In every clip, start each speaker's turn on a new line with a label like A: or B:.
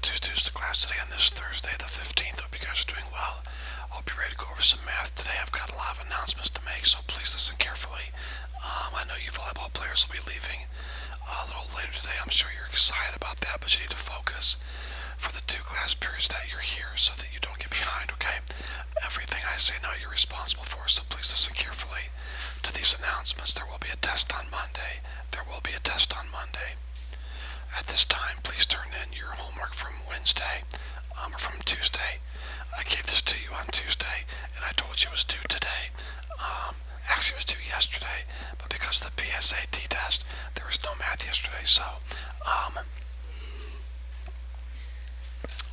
A: Tuesdays to class today on this Thursday, the 15th. Hope you guys are doing well. Hope you're ready to go over some math today. I've got a lot of announcements to make, so please listen carefully. I know you volleyball players will be leaving a little later today. I'm sure you're excited about that, but you need to focus for the two class periods that you're here so that you don't get behind, okay? Everything I say now you're responsible for, so please listen carefully to these announcements. There will be a test on Monday. There will be a test on Monday. At this time, please turn in your homework from Wednesday, or from Tuesday. I gave this to you on Tuesday, and I told you it was due today. Actually, it was due yesterday, but because of the PSAT test, there was no math yesterday, so,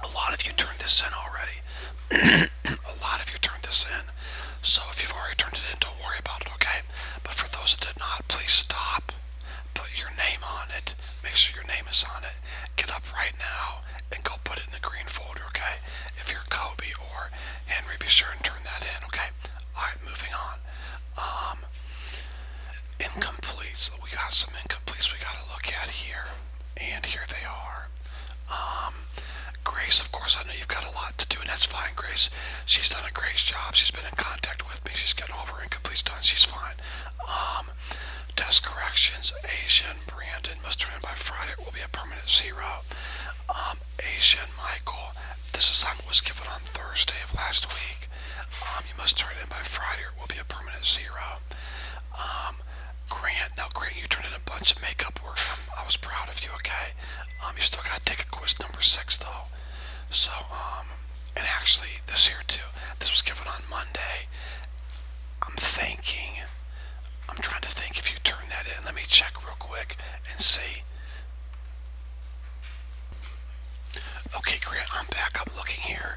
A: a lot of you turned this in already. A lot of you turned this in, so if you've already turned it in, don't worry about it, okay? But for those that did not, please stop. Put your name on it. Make sure your name is on it. Get up right now and go put it in the green folder, okay? If you're Kobe or Henry, be sure and turn that in, okay? Alright, moving on. Incompletes. We got some incompletes we got to look at here. And here they are. Grace, of course, I know you've got a lot to do, and that's fine, Grace. She's done a great job. She's been in contact with me. She's getting all of her incompletes done. She's fine. Test corrections, Asian, Brandon must turn in by Friday. It will be a permanent 0. Asian, Michael, this assignment was given on Thursday of last week. You must turn it in by Friday or it will be a permanent 0. Grant, now Grant, you turned in a bunch of makeup work. I was proud of you, okay? You still got to take a quiz number 6, though. So, and actually, this here too. This was given on Monday. I'm trying to think if you turn that in. Let me check real quick and see. Okay, Grant, I'm back. I'm looking here.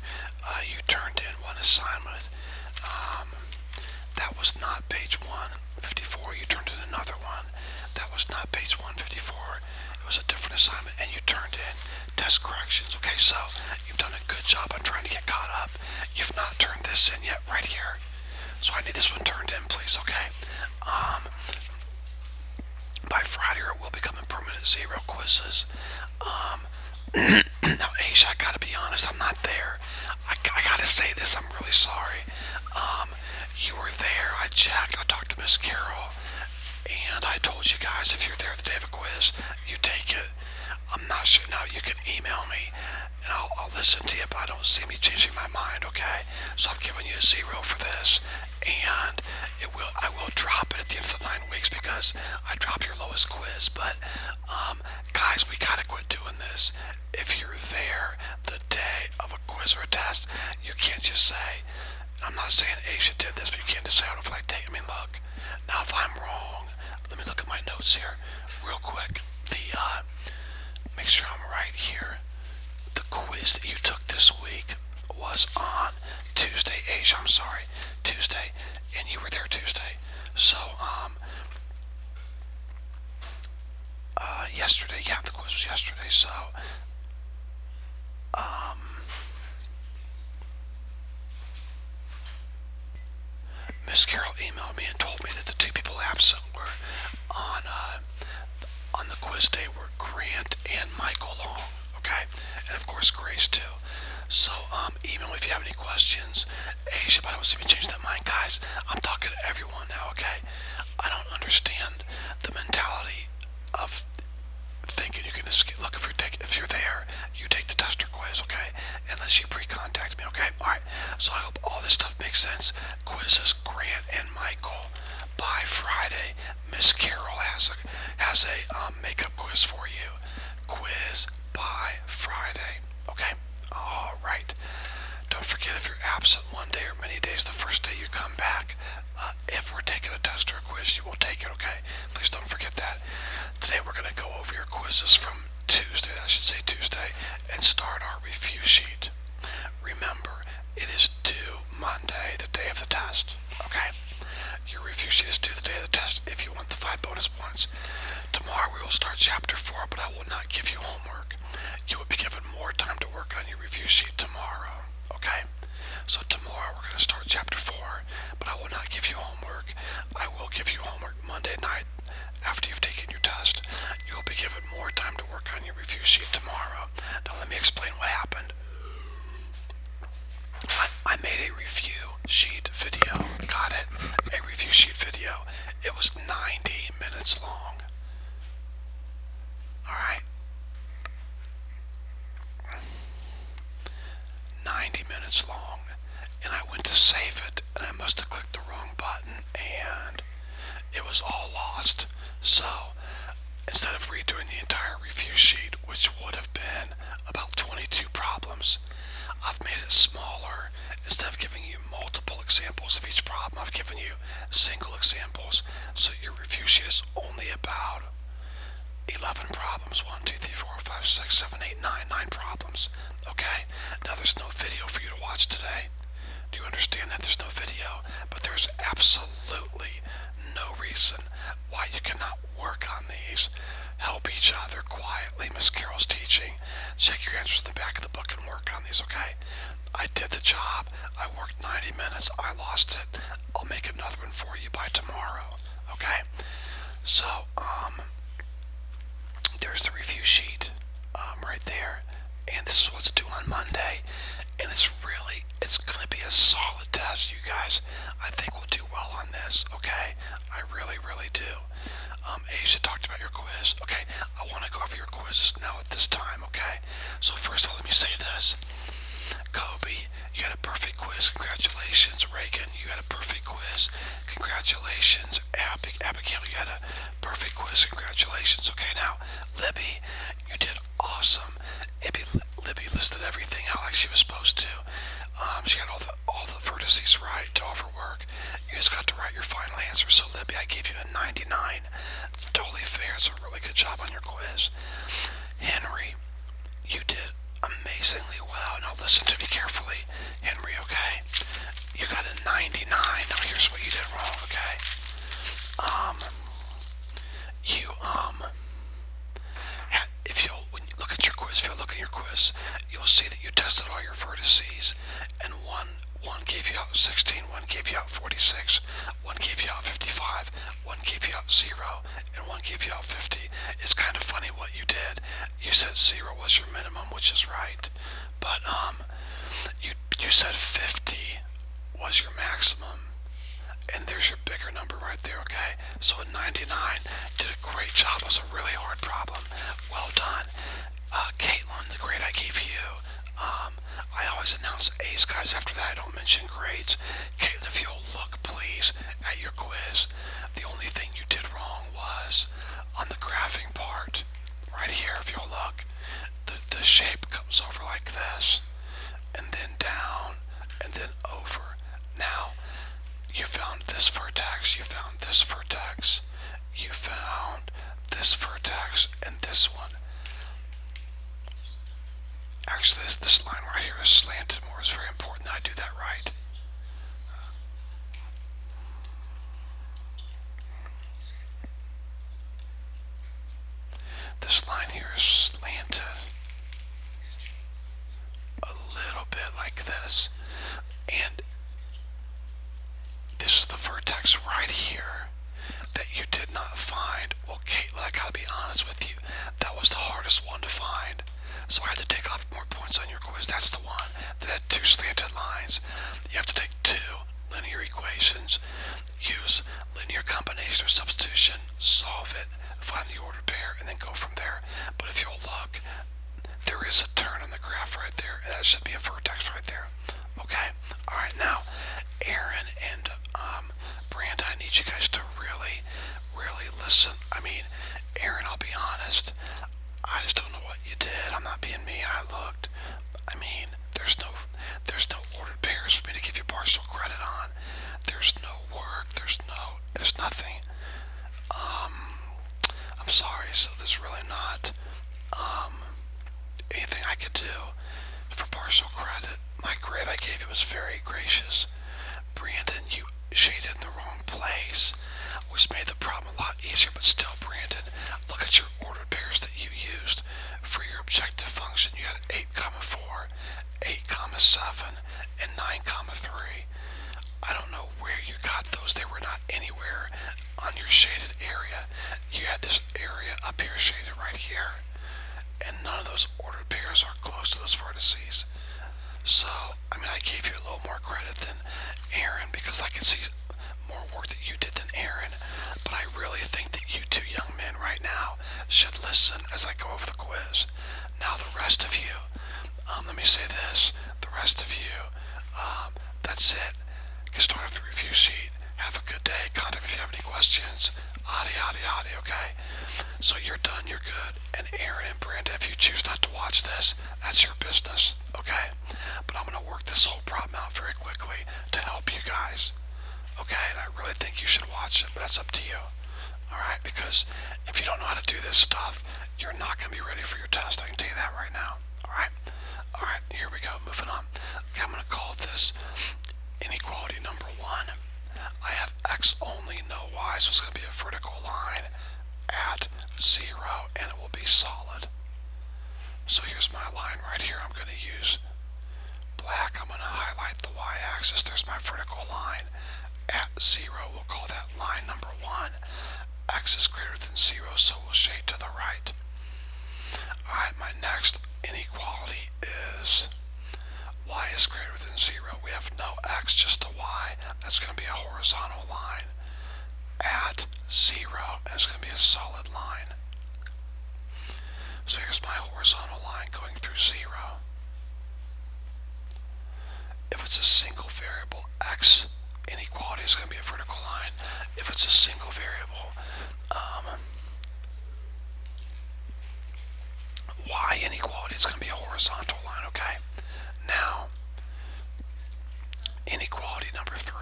A: You turned in one assignment. That was not page 154. You turned in another one. That was not page 154. It was a different assignment, and you turned in test corrections. Okay, so you've done a good job on trying to get caught up. You've not turned this in yet, right here. So I need this one turned in, please, okay? By Friday, it will become a permanent 0 quizzes. Now, Aisha, I gotta be honest, I'm not there. I gotta say this, I'm really sorry. You were there, I checked, I talked to Miss Carol, and I told you guys if you're there the day of a quiz, you take it. I'm not sure, now you can email me, and I'll listen to you, but I don't see me changing my mind, okay? So I've given you a 0 for this, and I will drop it at the end of the 9 weeks because I dropped your lowest quiz, but, guys, we gotta quit doing this. If you're there the day of a quiz or a test, you can't just say, I'm not saying Asia did this, but you can't just say I don't feel like taking. I mean, look, now if I'm wrong, let me look at my notes here real quick. Make sure I'm right here. The quiz that you took this week was on Tuesday, Asia, I'm sorry, Tuesday, and you were there Tuesday. So, yesterday, yeah, the quiz was yesterday, so, Miss Carol emailed me and told me that the two people absent were on the quiz day were Grant and Michael Long, okay? And of course Grace too. So, email me if you have any questions. Asia, but I don't see me change that mind, guys. I'm talking to everyone now, okay? I don't understand the mentality of thinking you can escape. Look, if you're there, you take the test or quiz, okay? Unless you pre-contact me, okay? Alright, so I hope all this stuff makes sense. Quizzes, Grant and Michael. By Friday, Miss Carol has a makeup quiz for you. Quiz by Friday, okay? Alright. Don't forget, if you're absent one day or many days, the first day you come back, if we're taking a test or a quiz, you will take it, okay? Please don't forget that. Today we're going to go over your quizzes from Tuesday, and start our review sheet. Remember, it is due Monday, the day of the test, okay? Your review sheet is due the day of the test if you want the 5 bonus points. Tomorrow we will start chapter 4, but I will not give you homework. You will be given more time to work on your review sheet tomorrow, okay? So tomorrow we're going to start chapter 4, but I will not give you homework. I will give you homework Monday night after you've taken your test. You will be given more time to work on on your review sheet tomorrow. Now let me explain what happened. I made a review sheet video. Got it? A review sheet video. It was 90 minutes long. Alright? 90 minutes long. And I went to save it, and I must have clicked the wrong button, and it was all lost. So, instead of redoing the entire review sheet, which would have been about 22 problems, I've made it smaller. Instead of giving you multiple examples of each problem, I've given you single examples. So your review sheet is only about 11 problems. 1, 2, 3, 4, 5, 6, 7, 8, 9. 9 problems. Okay? Now there's no video for you to watch today. Do you understand that there's no video? But there's absolutely no reason why you cannot work on these. Help each other quietly. Miss Carol's teaching. Check your answers in the back of the book and work on these, okay? I did the job. I worked 90 minutes. I lost it. I'll make another one for you by tomorrow, okay? So, there's the review sheet, right there. And this is what's due on Monday. And it's going to be a solid test, you guys. I think we'll do well on this, okay? I really, really do. Asia talked about your quiz. Okay, I want to go over your quizzes now at this time, okay? So first of all, let me say this. Kobe, you had a perfect quiz. Congratulations. Reagan, you had a perfect quiz. Congratulations. Abigail, you had a perfect quiz. Congratulations. Okay, now, Libby, you did awesome. Libby listed everything out like she was supposed to. She got all the vertices right to all of her work. You just got to write your final answer. So Libby, I gave you a 99. It's totally fair. It's a really good job on your quiz. Henry, you did amazingly well. Now listen to me carefully, Henry, okay? You got a 99. Now here's what you did wrong, okay? When you look at your quiz, if you look at your quiz, you'll see that you tested all your vertices, and one gave you out 16, one gave you out 46, one gave you out 55, one gave you out 0, and one gave you out 50. It's kind of funny what you did. You said 0 was your minimum, which is right, but you said 50 was your maximum. And there's your bigger number right there, okay? So a 99, did a great job. It was a really hard problem. Well done. Caitlin, the grade I gave you, I always announce A's, guys. After that, I don't mention grades. Caitlin, if you'll look, please, at your quiz, the only thing you did wrong was on the graphing part, right here, if you'll look, the shape comes over like this, and then down, and then over. Now, you found this vertex, you found this vertex, you found this vertex, and this one. Actually, this line right here is slanted more. It's very important that I do that right. This line here is slanted a little bit like this, and this is the vertex right here that you did not find. Well, Caitlin, I gotta be honest with you, that was the hardest one to find. So I had to take off more points on your quiz. That's the one that had 2 slanted lines. You have to take 2 linear equations, use linear combination or substitution, solve it, find the ordered pair, and then go from there. But if you'll look, there is a turn on the graph right there, and that should be a vertex right there. Okay? Alright, now, Aaron and Branda, I need you guys to really, really listen. I mean, Aaron, I'll be honest, I just don't know what you did. I'm not being mean. I looked. I mean, there's no ordered pairs for me to give you partial credit on. There's no work. There's nothing. I'm sorry. So there's really not anything I could do for partial credit. My grade I gave you was very gracious. Brandon, you shaded in the wrong place, which made the problem a lot easier, but still, Brandon, look at your ordered pairs that you used for your objective function. You had 8, 4, 8, 7, and 9, 3. I don't know where you got those. They were not anywhere on your shaded area. You had this area up here shaded right here, of those ordered pairs are close to those vertices. So, I mean, I gave you a little more credit than Aaron because I can see more work that you did than Aaron. But I really think that you two young men right now should listen as I go over the quiz. Now, the rest of you, let me say this. The rest of you, that's it. Get started with the review sheet. Have a good day. Contact me if you have any questions. Adi, adi, adi, okay? So you're done, you're good. And Aaron and Brenda, if you choose not to watch this, that's your business, okay? But I'm going to work this whole problem out very quickly to help you guys, okay? And I really think you should watch it, but that's up to you, all right? Because if you don't know how to do this stuff, you're not going to be ready for your test. I can tell you that right now, all right? All right, here we go. Moving on. Okay, I'm going to call this inequality number one. I have x only, no y, so it's going to be a vertical line at 0, and it will be solid. So here's my line right here. I'm going to use black. I'm going to highlight the y-axis. There's my vertical line at 0. We'll call that line number 1. X is greater than 0, so we'll shade to the right. Alright, my next inequality is y is greater than 0. We have no x, just a y. That's going to be a horizontal line at 0, and it's going to be a solid line. So here's my horizontal line going through 0. If it's a single variable, x inequality is going to be a vertical line. If it's a single variable, y inequality is going to be a horizontal line, okay? Now, inequality number 3,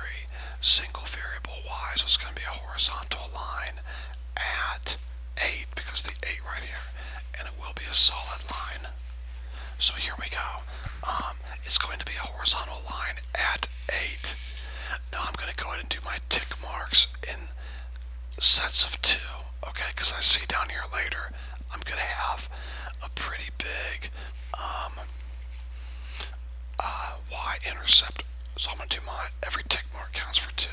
A: single variable y, so it's going to be a horizontal line at 8, because the 8 right here, and it will be a solid line. So here we go. It's going to be a horizontal line at 8. Now I'm going to go ahead and do my tick marks in sets of 2, okay? Because I see down here later, I'm going to have a pretty big y-intercept. So I'm going to do my, every tick mark counts for 2.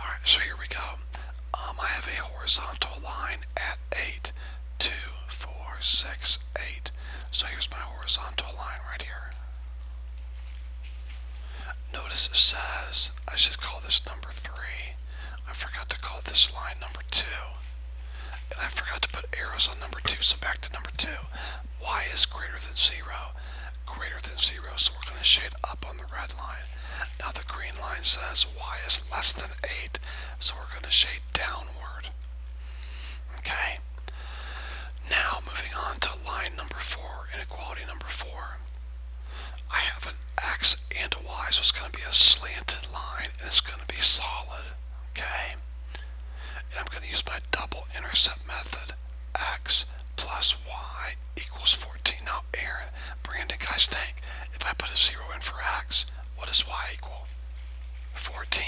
A: Alright, so here we go. I have a horizontal line at 8, 2, 4, 6, 8. So here's my horizontal line right here. Notice it says, I should call this number 3. I forgot to call this line number 2. And I forgot to put arrows on number 2, so back to number 2. Y is greater than 0. Greater than 0, so we're going to shade up on the red line. Now the green line says y is less than 8, so we're going to shade downward. Okay? Now moving on to line number 4, inequality number 4. I have an x and a y, so it's going to be a slanted line, and it's going to be solid. Okay? And I'm going to use my double intercept method. X plus y equals 14. Now, Aaron, Brandon, guys, think, if I put a 0 in for x, what does y equal? 14.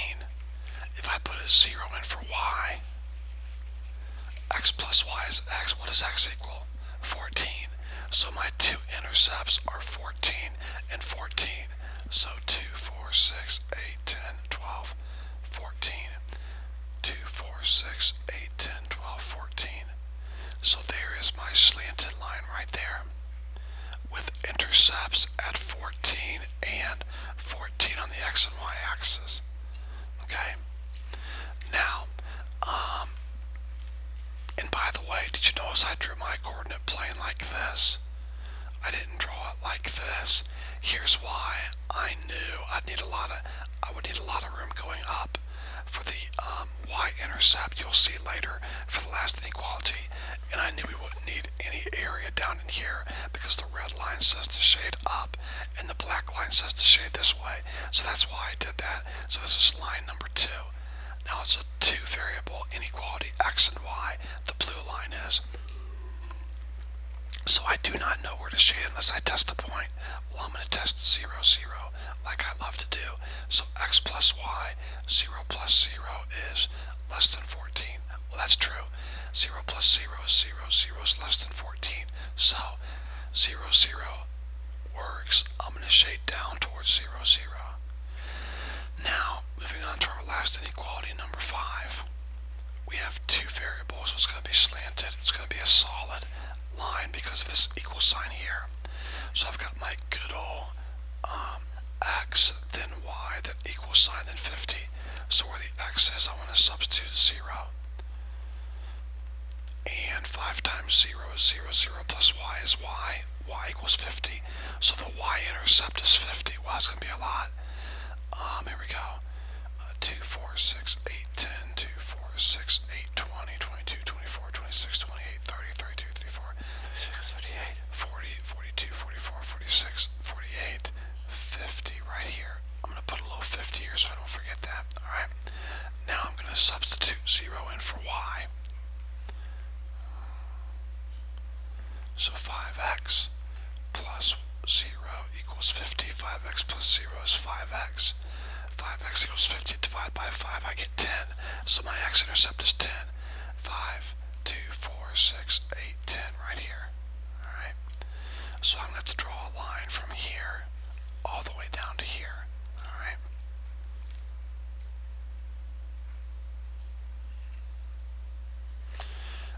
A: If I put a 0 in for y, x plus y is x. What does x equal? 14. So my two intercepts are 14 and 14. So 2, 4, 6, 8, 10, 12, 14. 2, 4, 6, 8, 10, 12, 14. So there is my slanted line right there, with intercepts at 14 and 14 on the x and y axis. Okay? Now, and by the way, did you notice I drew my coordinate plane like this? I didn't draw it like this. Here's why. I knew I would need a lot of room going up for the y-intercept. You'll see later for the last inequality, and I knew we wouldn't need any area down in here because the red line says to shade up and the black line says to shade this way. So that's why I did that. So this is line number 2. Now it's a 2 variable inequality, x and y. The blue line is. So I do not know where to shade unless I test a point. Well, I'm going to test 0, 0, like I love to do. So x plus y, 0 plus 0 is less than 14. Well, that's true. 0 plus 0 is 0, 0 is less than 14. So 0, 0 works. I'm going to shade down towards 0, 0. Now, moving on to our last inequality, number 5. We have two variables, so it's going to be slanted. It's going to be a solid line because of this equal sign here. So I've got my good old x, then y, then equal sign, then 50. So where the x is, I want to substitute 0. And 5 times 0 is 0, 0 plus y is y. Y equals 50. So the y-intercept is 50. Wow, it's going to be a lot. Here we go. 2, 4, 6, 8, 10, 2, 4, 6, 8, 20, 22, 24, 26, 28, 30, 32, 34, 38, 40, 42, 44, 46, 48, 50 right here. I'm going to put a little 50 here so I don't forget that. Alright. Now I'm going to substitute 0 in for y. So 5x plus 0 equals 50. 5x plus 0 is 5x. 5x equals 50 divided by 5, I get 10. So my x-intercept is 10. 5, 2, 4, 6, 8, 10 right here. Alright. So I'm going to have to draw a line from here all the way down to here. Alright.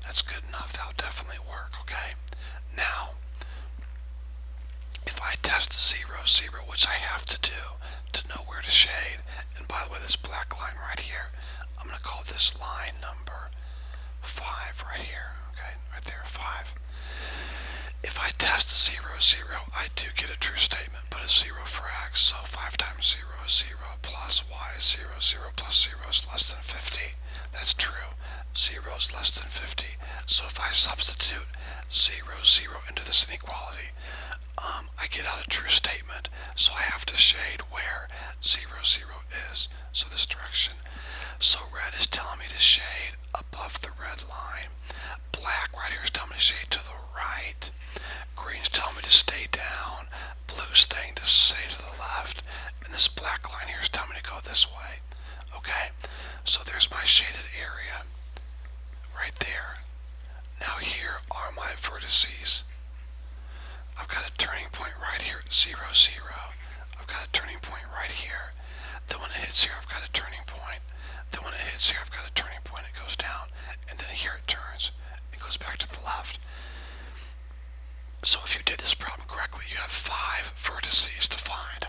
A: That's good enough. That'll definitely work, okay? Now, if I test 0, 0, which I have to do to know where to shade, and by the way, this black line right here, I'm going to call this line number 5 right here, okay? Right there, 5. If I test 0, 0, I do get a true statement, but a 0 for x, so 5 times 0 is 0, plus y is 0, 0 plus 0 is less than 50. That's true. 0 is less than 50. So if I substitute 0, 0 into this inequality, I get out a true statement. So I have to shade where 0, 0 is. So this direction. So red is telling me to shade above the red line. Black right here is telling me to shade to the right. Green's telling me to stay down. Blue's staying to stay to the left. And this black line here is telling me to go this way. Okay? So there's my shaded area. Right there. Now here are my vertices. I've got a turning point right here at 0, 0. I've got a turning point right here. Then when it hits here, I've got a turning point. Then when it hits here, I've got a turning point. It goes down. And then here it turns. It goes back to the left. So if you did this problem correctly, you have 5 vertices to find.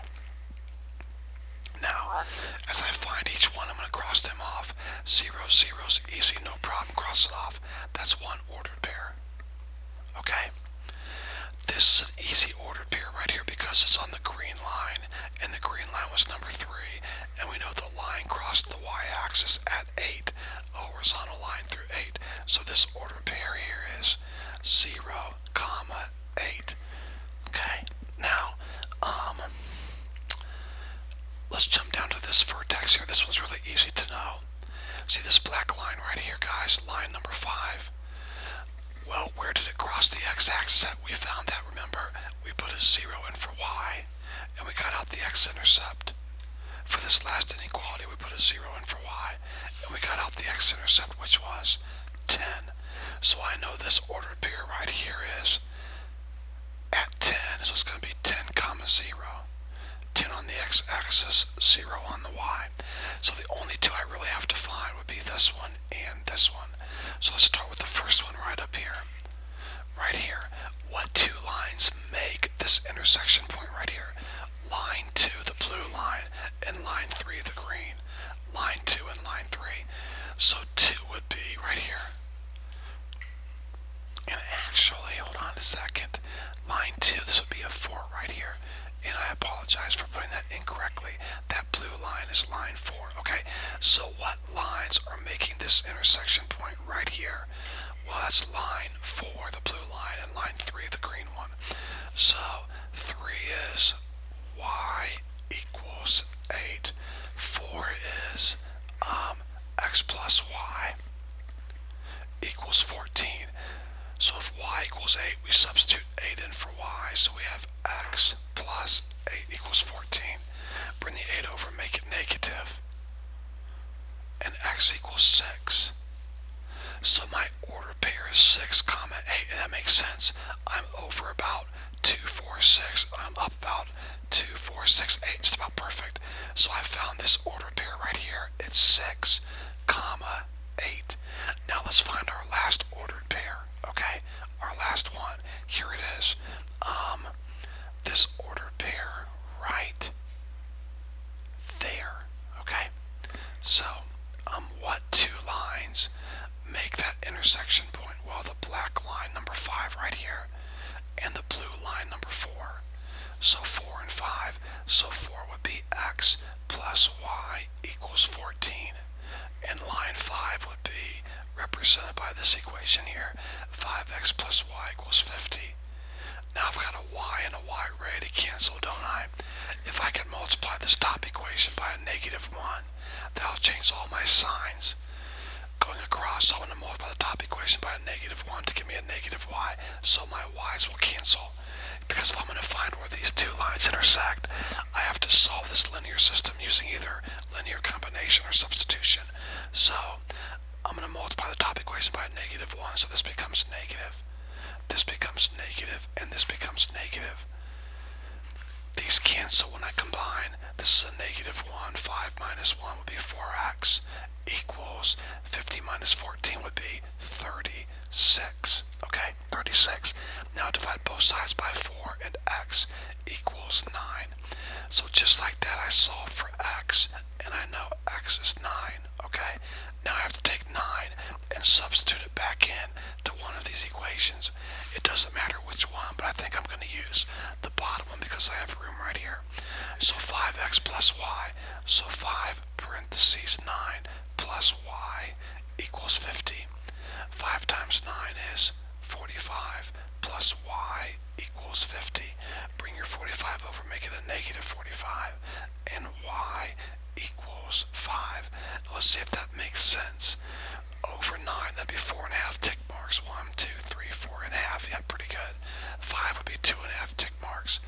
A: Now, as I find each one, I'm going to cross them off. 0, 0 is easy, no problem, cross it off. That's one ordered pair. Okay? This is an easy ordered pair right here because it's on the green line, and the green line was number 3, and we know the line crossed the y-axis at 8, a horizontal line through 8. So this ordered pair here is 0, 8. Okay, now, let's jump down to this vertex here. This one's really easy to know. See this black line right here, guys, line number 5. Well, where did it cross the x-axis at? We found that, remember? We put a 0 in for y, and we got out the x-intercept. For this last inequality, we put a 0 in for y, and we got out the x-intercept, which was 10. So I know this ordered pair right here is at 10, so it's going to be 10 comma 0. 10 on the x-axis, 0 on the y. So the only two I really have to find would be this one and this one. So let's start with the first one right up here. Right here. What two lines make this intersection point right here? Line 2, the blue line, and line 3, the green. Line 2 and line 3. So 2 would be right here. And actually, hold on a second. Line 2, this would be a 4 right here. And I apologize for putting that incorrectly. That blue line is line 4. Okay, so what lines are making this intersection point right here? Well, that's line 4, the blue line, and line 3, the green one. So 3 is y equals 8. 4 is x plus y equals 14. So if y equals 8, we substitute 6. I'm up about 2, 4, 6, 8, just about perfect. So I found this ordered pair right here. It's 6, comma, 8. Now let's find our last ordered pair, okay? Our last one. Here it is. This ordered pair right there, okay? So, what two lines make that intersection point? Well, the black line, number 5 right here, and the blue line, number 4. So 4 and 5. So 4 would be x plus y equals 14. And line 5 would be represented by this equation here. 5x plus y equals 50. Now I've got a y and a y ready to cancel, don't I? If I can multiply this top equation by a -1, that'll change all my signs going across. So I'm going to multiply the top equation by a -1 to give me a -y, so my y's will cancel. Because if I'm going to find where these two lines intersect, I have to solve this linear system using either linear combination or substitution. So I'm going to multiply the top equation by a -1, so this becomes negative. This becomes negative, and this becomes negative. These cancel when I combine. This is a -1. 5 minus 1 would be 4x equals 50 minus 14 would be 36. Okay, 36. Now divide both sides by 4 and x equals 9. So just like that, I solve for x, and I know x is 9. Okay, now I have to take 9 and substitute it back in to one of these equations. It doesn't matter which one, but I think I'm going to use the bottom one because I have room right here. So 5x plus y, so 5 parentheses 9 plus y equals 50. 5 times 9 is 45 plus y equals 50. Bring your 45 over, make it a -45, and y equals 5. Now let's see if that makes sense. Over 9, that'd be 4.5 tick marks. 1, 2, 3, 4.5. Yeah, pretty good. 5 would be 2.5 tick marks.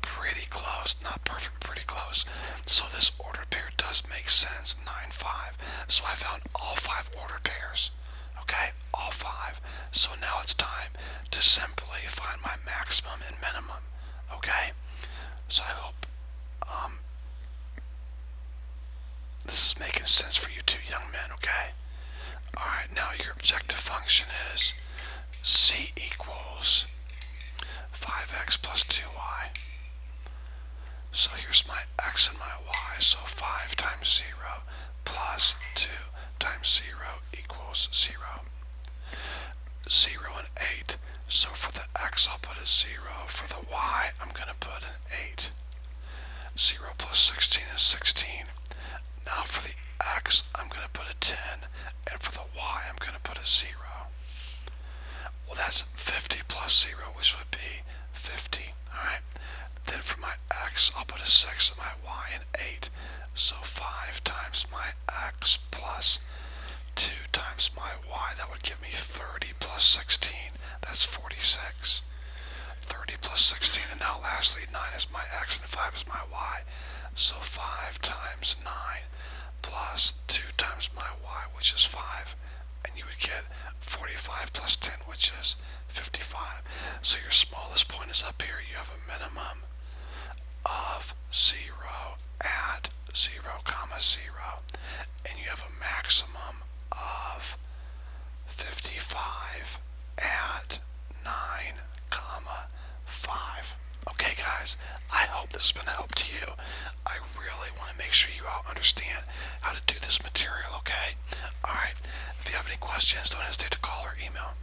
A: Pretty close. Not perfect, but pretty close. So this ordered pair does make sense. 9, 5. So I found all 5 ordered pairs. Okay, all 5. So now it's time to simply find my maximum and minimum. Okay, so I hope this is making sense for you two young men. Okay. Alright, now your objective function is c equals 5x plus 2y. So here's my x and my y. So 5 times 0 plus 2 times 0 equals 0. 0 and 8. So for the x I'll put a 0. For the y I'm going to put an 8. 0 plus 16 is 16. Now for the x I'm going to put a 10. And for the y I'm going to put a 0. Well, that's 50 plus 0, which would be 50. Alright. Then for my x I'll put a 6 and my y an 8. So 5 times my x plus 2 times my y, that would give me 30 plus 16. That's 46. 30 plus 16, and now lastly 9 is my x and 5 is my y. So 5 times 9 plus 2 times my y, which is 5. And you would get 45 plus 10, which is 55. So your smallest point is up here. You have a minimum of 0 at 0, comma 0. And you have a maximum of 55 at 9, comma 5. Okay, guys, I hope this has been a help to you. I really want to make sure you all understand how to do this material, okay? Alright, if you have any questions, don't hesitate to call or email.